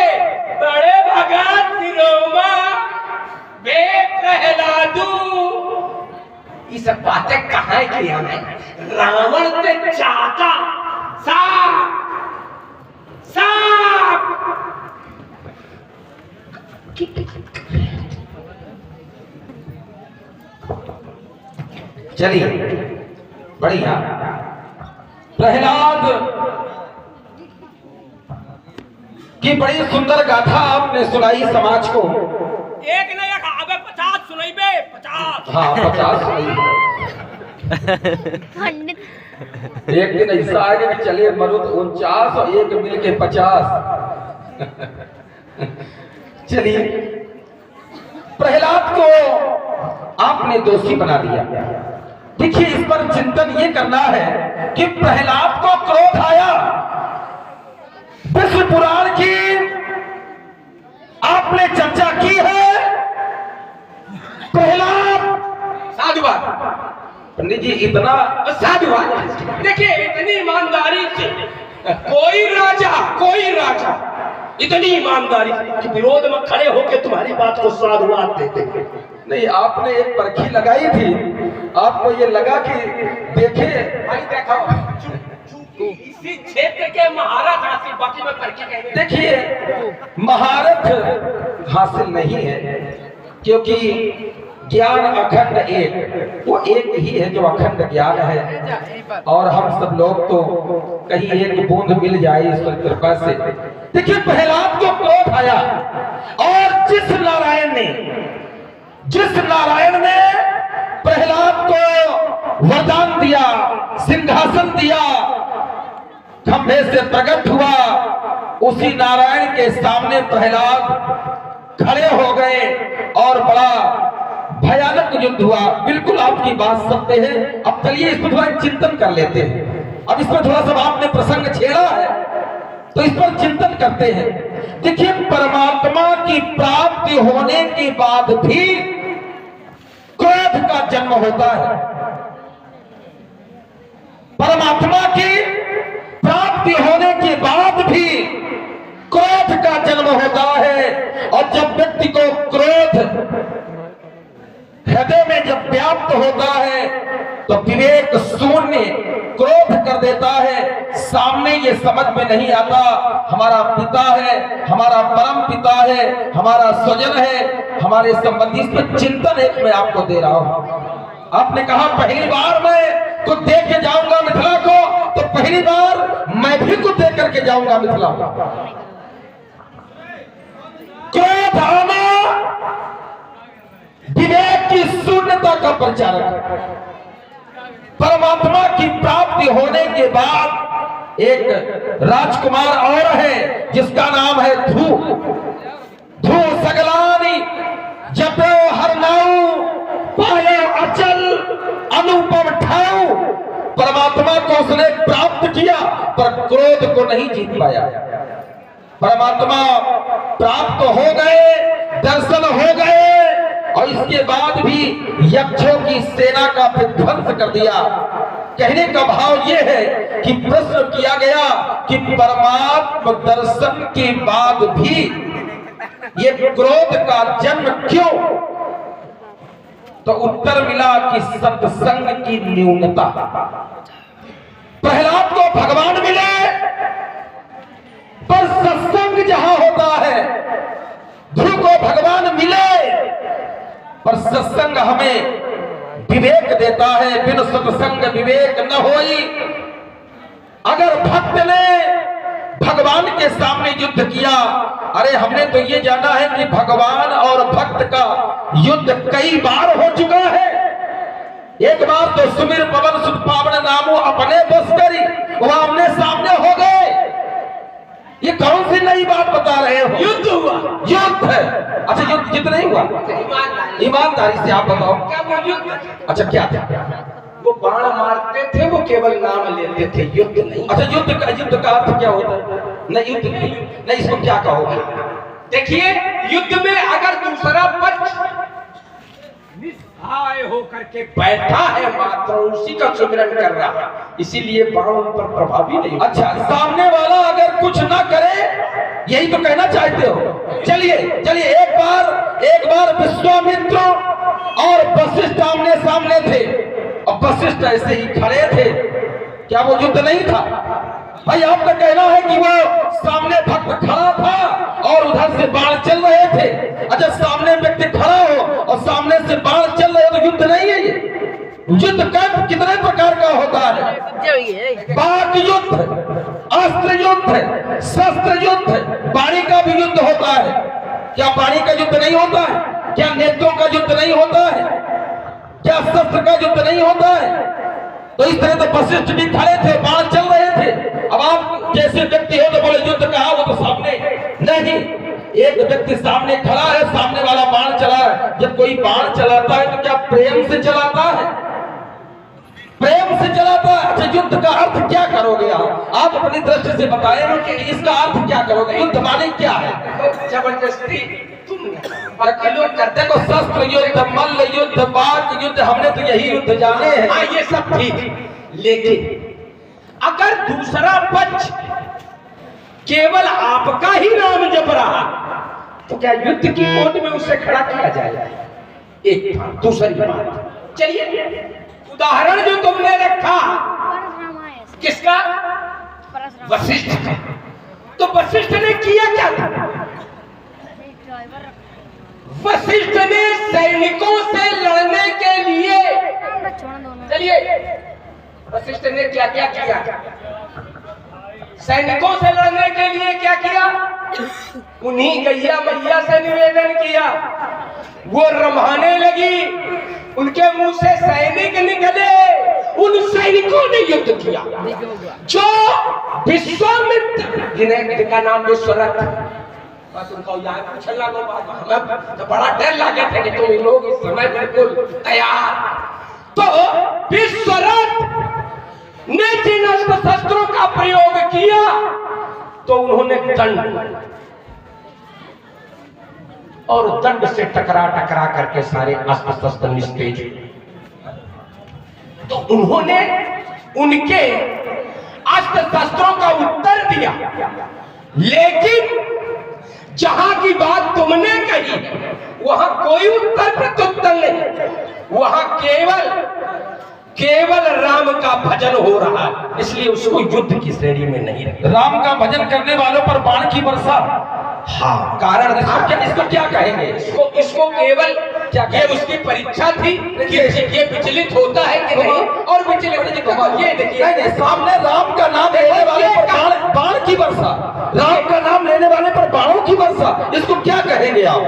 Speaker 1: बड़े भगत सिरोमा बे प्रहलादू, ये सब बातें कहाँ की हमें? रावण से चाहता साफ साफ।
Speaker 3: चलिए, बढ़िया। प्रहलाद की बड़ी सुंदर गाथा आपने सुनाई समाज को।
Speaker 1: एक नहीं, एक आगे 50 सुनाई बे, 50।
Speaker 3: हाँ, 50 सुनाई। एक दिन ऐसा आगे कि चले मरुद 49 और एक मिल के 50। चलिए, प्रहलाद को आपने दोषी बना दिया। देखिए, इस पर चिंतन ये करना है कि प्रहलाद को क्रोध आया। विष्णु पुराण की आपने चर्चा की है। प्रहलाद,
Speaker 1: साधुवाद
Speaker 3: पंडित जी, इतना
Speaker 1: साधुवाद। देखिए, इतनी ईमानदारी से कोई राजा इतनी ईमानदारी के विरोध में खड़े होकर तुम्हारी बात को साधुवाद देते
Speaker 3: नहीं। आपने एक परखी लगाई थी, आपको ये लगा कि देखे
Speaker 1: भाई, देखो इसी क्षेत्र के महारथ हासिल, बाकी में परखी कहने।
Speaker 3: देखिए, महारथ हासिल नहीं है, क्योंकि ज्ञान अखंड एक, वो एक ही है जो अखंड ज्ञान है। और हम सब लोग तो कहीं एक बूंद मिल जाए ईश्वर कृपा से। देखिए, प्रहलाद को क्रोध आया और जिस नारायण ने प्रहलाद को वरदान दिया, सिंहासन दिया, खंभे से प्रकट हुआ, उसी नारायण के सामने प्रहलाद खड़े हो गए और बड़ा भयानक युद्ध हुआ। बिल्कुल आपकी बात सत्य है। अब चलिए, इस पर थोड़ा चिंतन कर लेते हैं। अब इस पर थोड़ा सा आपने प्रसंग छेड़ा है तो इस पर चिंतन करते हैं। देखिए, परमात्मा की प्राप्ति होने के बाद भी क्रोध का जन्म होता है। परमात्मा की प्राप्ति होने के बाद भी क्रोध का जन्म होता है। और जब व्यक्ति को क्रोध हृदय में जब व्याप्त होता है तो विवेक शून्य क्रोध कर देता है। सामने ये समझ में नहीं आता हमारा पिता है, हमारा परम पिता है, हमारा स्वजन है, हमारे संबंधी। इस पर चिंतन एक मैं आपको दे रहा हूं। आपने कहा पहली बार मैं कुछ दे के जाऊंगा मिथिला को, तो पहली बार मैं भी कुछ दे करके जाऊंगा मिथिला को। क्रोध आना विवेक की शून्यता का प्रचारक। परमात्मा की प्राप्ति होने के बाद एक राजकुमार और है जिसका नाम है ध्रुव। ध्रुव सगलानी जपो हर नाऊ पायो अचल अनुपम ठाऊ। परमात्मा को उसने प्राप्त किया पर क्रोध को नहीं जीत पाया। परमात्मा प्राप्त हो गए, दर्शन हो गए और इसके बाद भी यक्षों की सेना का विध्वंस कर दिया। कहने का भाव यह है कि प्रश्न किया गया कि परमात्मा दर्शन के बाद भी ये क्रोध का जन्म क्यों? तो उत्तर मिला कि सत्संग की न्यूनता। प्रहलाद को भगवान मिले पर सत्संग जहां होता है, ध्रुव को भगवान मिले पर सत्संग हमें विवेक देता है। बिन सत्संग विवेक न होई। अगर भक्त ने भगवान के सामने युद्ध किया, अरे हमने तो ये जाना है कि भगवान और भक्त का युद्ध कई बार हो चुका है। एक बार तो सुमिर पवन सुत पावन नामो अपने बस करी, वह आमने सामने हो गए। ये कौन सी नई बात बता रहे हो?
Speaker 1: युद्ध हुआ।
Speaker 3: युद्ध है। अच्छा युद्ध नहीं हुआ? ईमानदारी से आप बताओ
Speaker 1: क्या वो युद्ध?
Speaker 3: अच्छा क्या था?
Speaker 1: वो बाण मारते थे, वो केवल नाम लेते थे, युद्ध नहीं।
Speaker 3: अच्छा युद्ध का अर्थ क्या होता है? नहीं युद्ध नहीं, इसको क्या कहोगे?
Speaker 1: देखिए, युद्ध में अगर दूसरा पक्ष निस्सहाय होकर के बैठा है, मात्र उसी का सुमिरन कर रहा है, इसीलिए बाण पर प्रभावी नहीं।
Speaker 3: अच्छा, सामने वाला अगर कुछ ना करे, यही तो कहना चाहते हो? चलिए एक बार विश्वामित्र और वशिष्ठ आमने सामने थे और वशिष्ठ ऐसे ही खड़े थे। क्या वो युद्ध नहीं था? भाई आपका कहना है कि वो सामने भक्त खड़ा था और उधर से बाण चल रहे थे। अच्छा, सामने व्यक्ति खड़ा हो और सामने से बाण चल रहे हो तो युद्ध नहीं है ये? युद्ध कितने प्रकार का होता है? वाक युद्ध, अस्त्र युद्ध, शस्त्र युद्ध, वाणी का भी युद्ध होता है। क्या वाणी का युद्ध नहीं होता है? क्या नेत्रों का युद्ध नहीं होता है? क्या शस्त्र का युद्ध नहीं होता है? तो इस तरह तो वशिष्ठ भी खड़े थे, बाण चल रहे थे। अब आप जैसे व्यक्ति हो तो बोले युद्ध कहा, वो तो सामने नहीं। एक व्यक्ति सामने खड़ा है, सामने वाला बाण चला है। जब कोई बाण चलाता है तो क्या प्रेम से चलाता है? प्रेम से चलाता है। अच्छा, युद्ध का अर्थ क्या करोगे आप अपनी दृष्टि से बताएं कि इसका अर्थ क्या करोगे? युद्ध माने क्या है?
Speaker 1: जबरदस्ती तुम
Speaker 3: लोग करते को शस्त्र युद्ध, मल्ल युद्ध, वाक युद्ध, हमने तो यही युद्ध जाने हैं।
Speaker 1: हाँ, ये सब ठीक, लेकिन अगर दूसरा पक्ष केवल आपका ही नाम जप रहा तो क्या युद्ध की कोर्ट में उसे खड़ा किया जाएगा? एक बात। दूसरी बात, चलिए उदाहरण जो तुमने रखा किसका? वशिष्ठ का। तो वशिष्ठ ने किया क्या था? वशिष्ठ ने सैनिकों से लड़ने के लिए, चलिए वशिष्ठ ने क्या क्या किया? सैनिकों से लड़ने के लिए क्या किया? उन्हीं गैया मैया से निवेदन किया। वो रमाने लगी, उनके मुंह से सैनिक निकले, उन सैनिकों ने युद्ध किया। जो विश्वामित्र, जिनका नाम विश्वरथ, बस उनको याद पूछने लगो, हमें तो बड़ा डर लगे थे कि तुम लोग इस समय बिल्कुल तैयार। तो विश्वरथ ने जिन अस्त्र शस्त्रों का प्रयोग किया तो उन्होंने दंड, और दंड से टकरा करके सारे अस्त्र शस्त्र निस्तेज। तो उन्होंने उनके अस्त्र शस्त्रों का उत्तर दिया, लेकिन जहां की बात तुमने कही वहां कोई उत्तर प्रत्युत्तर नहीं, वहां केवल राम का भजन हो रहा है, इसलिए उसको युद्ध की श्रेणी में नहीं रखा।
Speaker 3: राम का भजन करने वालों पर बाण की वर्षा।
Speaker 1: हाँ,
Speaker 3: कारण इसको क्या कहेंगे?
Speaker 1: इसको केवल क्या ये उसकी परीक्षा थी कि ये विचलित होता है कि नहीं, और विचलित ये देखिए
Speaker 3: सामने राम का नाम लेने वाले पर बाण की वर्षा, राम का नाम लेने वाले पर बाणों की वर्षा, इसको क्या कहेंगे आप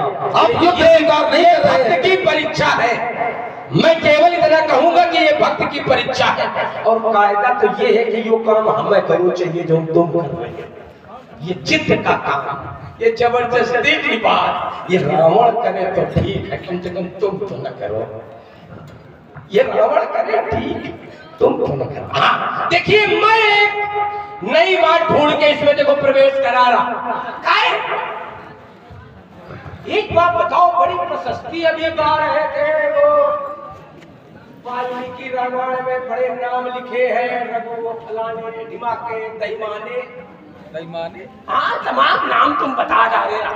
Speaker 3: युद्ध स्वीकार नहीं कर रहे हैं।
Speaker 1: भक्त की परीक्षा है, मैं केवल इतना कहूंगा कि ये भक्त की परीक्षा है, और कायदा तो ये है कि यो काम हमें करो चाहिए जो तुम कर रहे हो, ये जिद का काम, ये जबरदस्ती की बात, ये रावण करे तो ठीक है, कम से कम तुम तो न करो, ये रावण करे ठीक, तुम तो न करो। हाँ देखिए, मैं एक नई बात ढूंढ के इसमें देखो प्रवेश करा रहा। एक बात बताओ, बड़ी प्रशस्ति अभी गा रहे थे वो वाल्मीकि रामायण में बड़े नाम लिखे हैं, रघु फलाने ढिमाके दईमाने, हाँ तमाम नाम तुम बता जा रहे हो,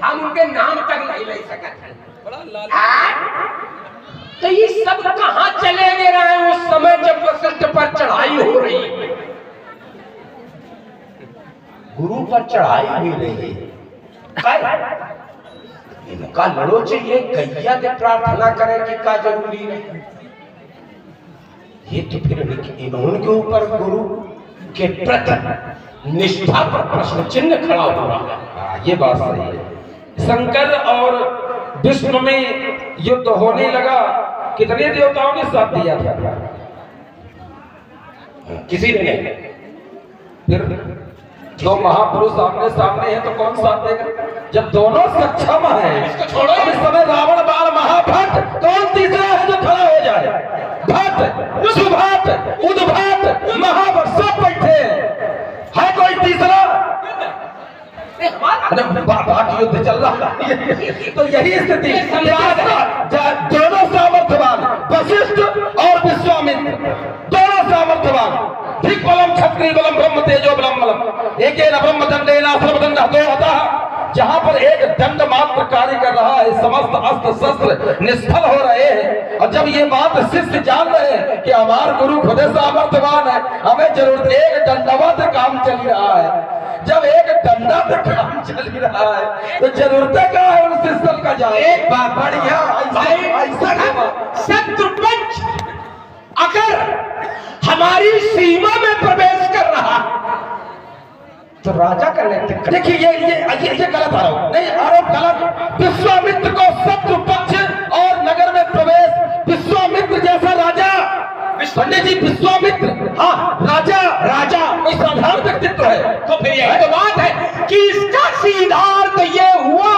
Speaker 1: हम उनके नाम तक नहीं ले सकते। तो ये सब कहाँ चले गए उस समय जब वशिष्ठ पर चढ़ाई हो रही, गुरु पर चढ़ाई हुई रही, इनका लड़ो चाहिए, गैया से प्रार्थना करें कि का जरूरी है, ये तो फिर उनके ऊपर गुरु के प्रति निष्ठा पर प्रश्न चिन्ह खड़ा हो रहा है।
Speaker 3: ये बात सही है। शंकर और विष्णु में युद्ध होने लगा, कितने देवताओं ने साथ दिया था?
Speaker 1: किसी ने नहीं।
Speaker 3: फिर दो महापुरुष आमने सामने हैं तो कौन साथ देगा? जब दोनों सक्षम हैं,
Speaker 1: इसको छोड़ो।
Speaker 3: इस समय रावण बाण महाभट, कौन तीसरा है जो खड़ा हो जाए? भट, सुभट, उद्भट, महाभट सब बैठे है कोई तीसरा? बाकी युद्ध चल रहा है, तो यही स्थिति दोनों सामर्थ्यवान, वशिष्ठ और विश्वामित्र दोनों सामर्थ्यवान, ठीक बलम क्षत्रिय बलम ब्रह्म तेजो बलम बलम, एक ब्रह्म दंडेना सर्वदंड हतो। जहां पर एक दंड मात्र कार्य कर रहा है, समस्त अस्त्र शस्त्र निष्फल हो रहे हैं, और जब ये बात शिष्य जान रहे हैं कि हमारे गुरु खुद सामर्थ्यवान है, हमें जरूरत एक दंडवत काम चल रहा है, जब एक डंडा से काम चल रहा है तो जरूरत क्या है उन शिष्य का जाए?
Speaker 1: एक बात बढ़िया शत्रुपक्ष अगर हमारी सीमा में प्रवेश कर रहा तो राजा का नेतृत्व।
Speaker 3: देखिए ये गलत आरोप नहीं, आरोप गलत। विश्वामित्र को शत्रु पक्ष और नगर में प्रवेश, विश्वामित्र जैसा राजा, पंडित जी विश्वामित्र, हाँ राजा कोई साधारण व्यक्तित्व है?
Speaker 1: तो फिर यही तो बात है कि इसका सीधा अर्थ ये हुआ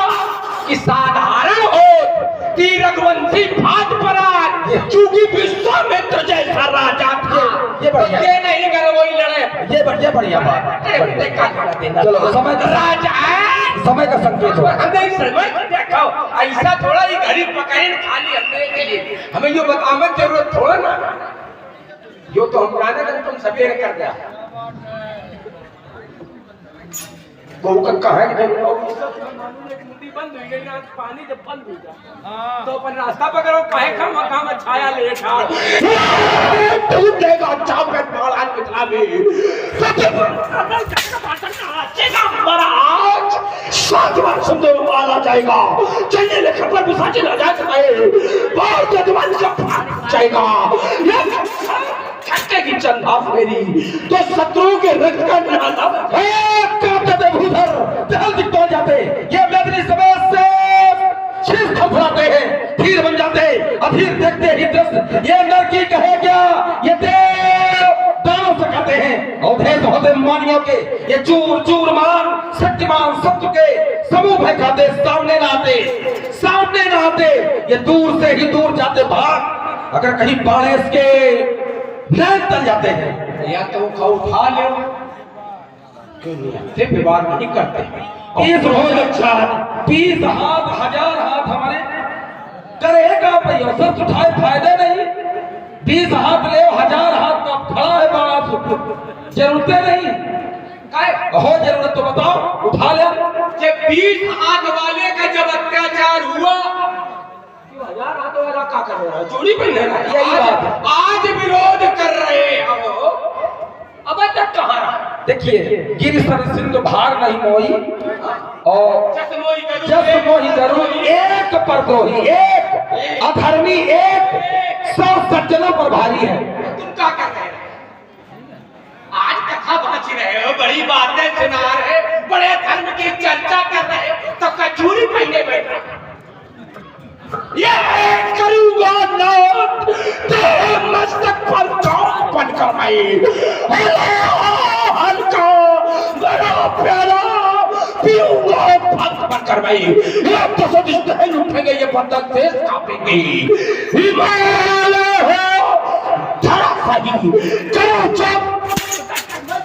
Speaker 1: कि साधारण हो कि रघुवंशी भात पराज, चूंकि विश्वामित्र जैसा राजा था,
Speaker 3: ये बढ़िया,
Speaker 1: ये नहीं कर वही लड़े,
Speaker 3: ये बढ़िया बात। चलो समय का संकेत हुआ,
Speaker 1: हमने समय देखो, ऐसा थोड़ा ही घड़ी पकड़े खाली हमने के लिए, हमें यो बताने की जरूरत थोड़ा ना, यो तो हम जाने का तुम सवेरे कर दिया गौ का कहा है बंद हुई गई ना, पानी जब बंद हो जाए तो अपन रास्ता पकड़ो, काहे काम छाया ले ठाड़ तू देगा चापे बाल पिछला भी महाराज 7 बार सुंदर वाला जाएगा, चलने लेकर पर विसाची ना जा सके, बहुत जजमान का जाएगा, छक्के की चंदा फेरी तो शत्रु के रक्त का नाला भूधर जाते, ये मैदानी समय से शीश थपड़ाते हैं, धीर बन जाते, अधीर देखते ही दृश्य, ये नरकी कहे क्या, ये देव दानव से कहते हैं, अवधेश होते मानियों के, ये चूर मान शक्तिमान शत्रु के समूह भय खाते, सामने ना आते, ये दूर से ही दूर जाते भाग, अगर कहीं बाणेश के नैन तल जाते हैं, या तो उठा ले, क्यों नहीं विवाद नहीं करते, 20 हाथ 1000 हाथ हमारे करेगा शस्त्र उठाए फायदे नहीं, 20 हाथ ले 1000 हाथ का खड़ा है बात, जरूरतें नहीं,
Speaker 3: हो जरूरत तो बताओ, उठा ले।
Speaker 1: ये 20 हाथ वाले का जब अत्याचार हुआ, 1000 हाथ वाला क्या कर रहा है? चूड़ी पहन रहा है।
Speaker 3: यही बात है।
Speaker 1: आज विरोध कर रहे हो, अब तक कहाँ रहा?
Speaker 3: देखिए, गिर सर सिंधु भार नहीं मोई और जस मोहि करूं एक पर द्रोही, एक अधर्मी, एक 100 सज्जनों पर भारी है।
Speaker 1: तुम क्या कर रहे हो? आज कथा बाँच रहे हो, बड़ी बातें सुना रहे, बड़े धर्म की चर्चा कर रहे हो, तो कचूरी पहने बैठ रहे। ये करूंगा नाथ तेरे मस्तक पर चौक बनकर मैं हल्का बड़ा प्यारा पीऊंगा भक्त बनकर मैं। ये तो सदिष्ट उठेंगे, ये बंधक देश कांपेंगे। हिमालय हो धरा सही करो चुप,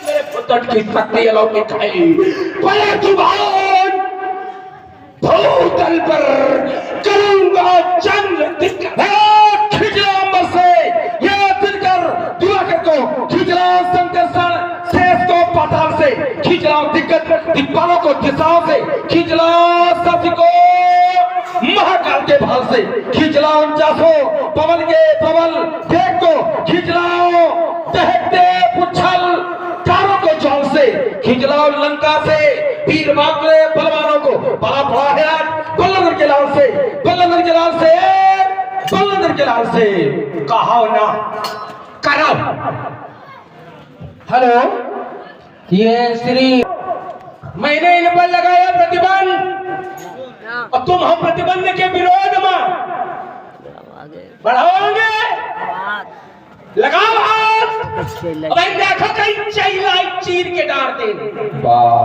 Speaker 1: मेरे पुत्र की शक्ति अलौकिक है। पहले जुबान भूतल पर करूंगा जंग खिचला अंबर से, ये दिनकर दिवाकर को खिचला, संकर्षण शेष को पाताल से खिचला, दिग्गज दिक्पालों को दिशाओं से खिचला, सभी को महाकाल के भाल से खिचला, 49 पवन के प्रबल देख को खिचलाओ, दहकते पुच्छल चारों को जौन से खिचलाओ, लंका से वीर बाकरे बलवानों को बड़ा बड़ा है आज बल्लभगढ़ के लाल से, बल्लभगढ़ के लाल से, बल्लभगढ़ के लाल से कहो ना करो।
Speaker 2: हेलो, ये श्री
Speaker 1: मैंने इन पर लगाया प्रतिबंध और तुम हम प्रतिबंध के विरोध में बढ़ाओगे, लगाओ हाथ। भाई देखो कहीं चैला चीर के डाल दे।
Speaker 3: वाह,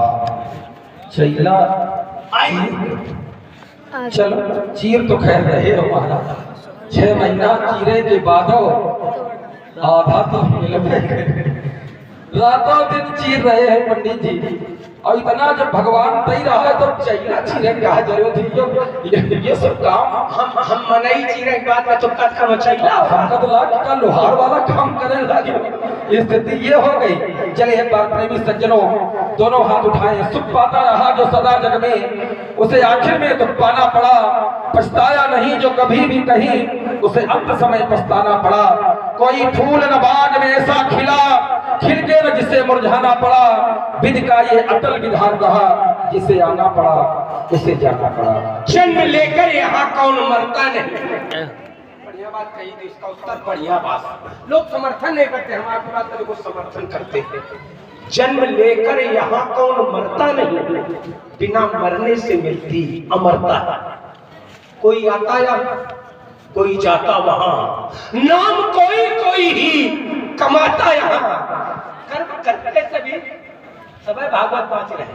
Speaker 3: चैला चलो चीर तो खैर रहे हो महाराज, 6 महीना चीरे के बाद आधा तो रातों दिन चीर रहे हैं पंडित जी, और इतना जब भगवान दे रहा है तो चैला चीरे क्या जरूरत है? ये सब काम
Speaker 1: हम मनाई चीरे की बात में तो कथा चैला
Speaker 3: हमका लाख का लोहार वाला काम करने लगे, स्थिति ये हो गई। चले एक बार प्रेमी सज्जनों दोनों हाथ उठाए, सुख पाता रहा जो सदा जग में, उसे आखिर में तो पाना पड़ा, पछताया नहीं जो कभी भी कहीं, उसे अंत समय पछताना पड़ा। कोई फूल न बाग में ऐसा खिला, खिल के न जिसे मुरझाना पड़ा, विधि का ये अटल विधान रहा, जिसे आना पड़ा उसे जाना पड़ा।
Speaker 1: जन्म लेकर यहाँ कौन मरता नहीं। बढ़िया बात कही थी, इसका उत्तर बढ़िया बात। लोग समर्थन नहीं करते, हम आपकी बात को समर्थन करते हैं। जन्म लेकर यहाँ कौन मरता नहीं, बिना मरने से मिलती अमरता। कोई आता यहाँ, कोई जाता वहां, नाम कोई कोई ही कमाता यहाँ। कर्म करते सभी सबे भागवत पाँच रहे,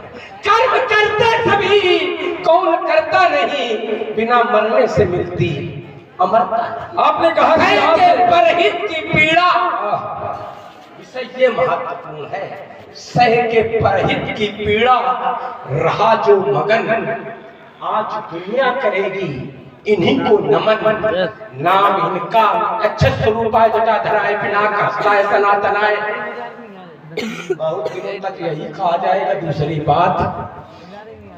Speaker 1: कर्म करते सभी कौन करता नहीं, बिना मरने से मिलती अमरता।
Speaker 3: आपने कहा
Speaker 1: कि परहित की पीड़ा, विषय ये महत्वपूर्ण है। सह के परहित की पीड़ा रहा जो मगन, आज दुनिया करेगी इन्हीं को नमन। नाम इनका अच्छे स्वरूपाय जटा धराए, पिनाक हंसलाए सनातनाए। बहुत दिनों तक यही कहा जाएगा। दूसरी बात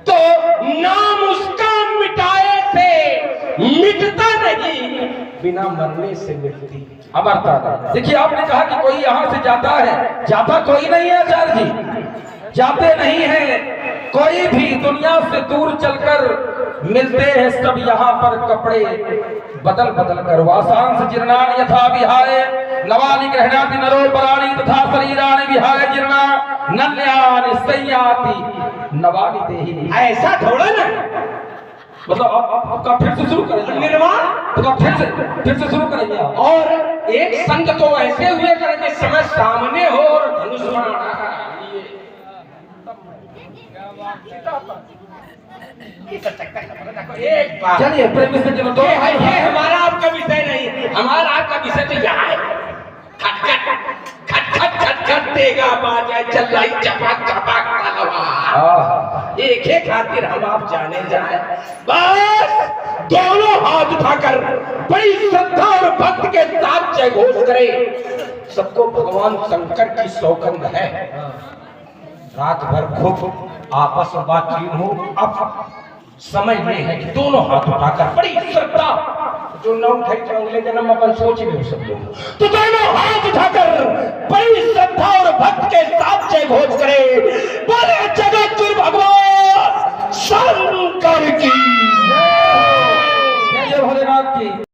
Speaker 1: तो नाम उसका मिटाए से मिटता नहीं, बिना मरने से मिटती
Speaker 3: अमरता। देखिए आपने कहा कि कोई यहाँ से जाता है, जाता कोई नहीं है आचार्य जी, जाते नहीं है कोई भी, दुनिया से दूर चलकर मिलते हैं सब यहाँ पर कपड़े बदल बदल कर। वासांस जीर्णानि यथा विहाय नवानि गृह्णाति नरो पराणि तथा शरीराणि विहाय जीर्णा नन्यानि संयाति नवानि देहि।
Speaker 1: ऐसा थोड़ा ना,
Speaker 3: मतलब आपका फिर से शुरू करेंगे
Speaker 1: निर्माण,
Speaker 3: तो फिर से शुरू करेंगे आप।
Speaker 1: और एक संग तो ऐसे हुए करेंगे समय सामने हो और धनुष एक बात।
Speaker 3: चलिए प्रेमी सज्जनों दो
Speaker 1: ये हमारा आपका विषय नहीं, हमारा आपका विषय तो यहाँ है। खट खट खट खट खट खट देगा बाजा चलाई चपक चपक तलवार। एक ही खातिर हम आप जाने जाए, बस दोनों हाथ उठाकर बड़ी श्रद्धा और भक्त के साथ जय घोष करे। सबको भगवान शंकर की सौगंध है। रात भर खूब आपस में बातचीत हो। अब समय में है कि दोनों हाथ उठाकर बड़ी श्रद्धा, जो न उठाई तो अगले जन्म अपन सोच भी हो सब लोग, तो दोनों हाथ उठाकर बड़ी श्रद्धा और भक्त के साथ जय घोष करे, बोले जगत गुरु भगवान शंकर की
Speaker 3: जय भोलेनाथ की।